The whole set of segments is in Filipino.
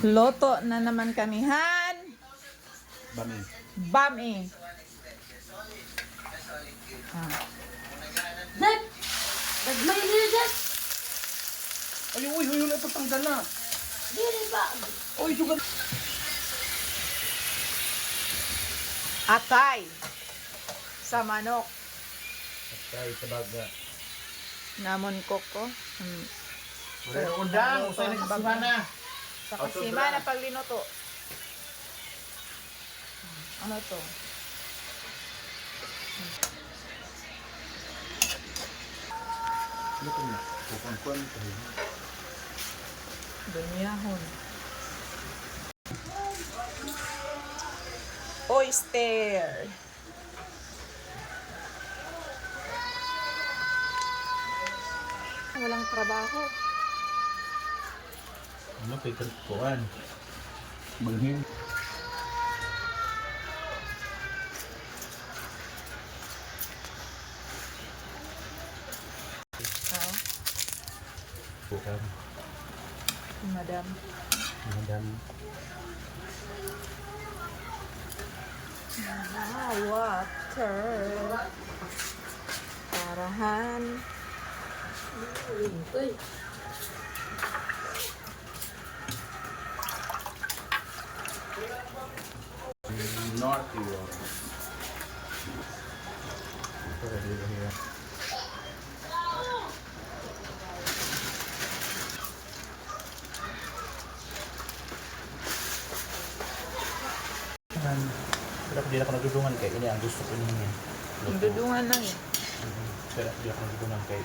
Loto na naman kanihan. Bami. Bami. Dad! Nagmay niya, Dad! Ay, uy, na patanggal na. Dili ba? Uy, sugar. Atay. Sa manok. Atay, sa baga. Namon koko. Wala na undang. Usay na kasima na. Sa kasima na paglinuto. Ano to? Ano ito na? Kukuan. Dunyahon. Oyster. Walang trabaho. Ano kay kuan? Banghim. Oo. Kuan. Madam. Madam. Water. Parahan. Uy, Naughty one. Put it over here. Pero hindi ako nagdudungan kay ini ang gusto ko niya. Dudungan lang eh. Pero hindi ako nagdudungan kay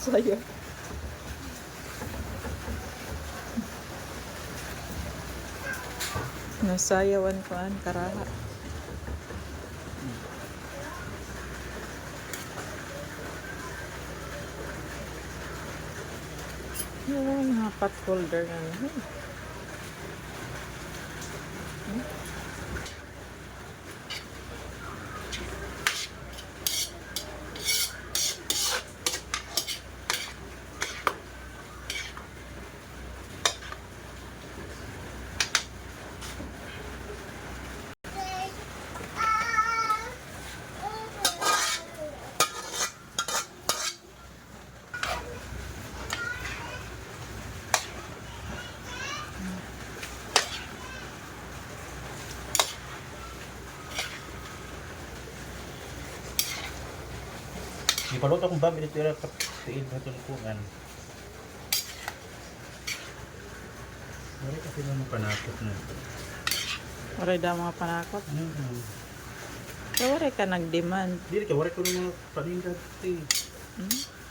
Masaya. Nasayawan ko ang karaha. Yung mga pot holder na yun. ipaluto akong bami dito yung katiin na tulungan. Wala kasi naman panakot na. Waray daw mga panakot. Kaya waray ka nag-demand. Hindi ka, wala ko ng mga paninda. Hmm?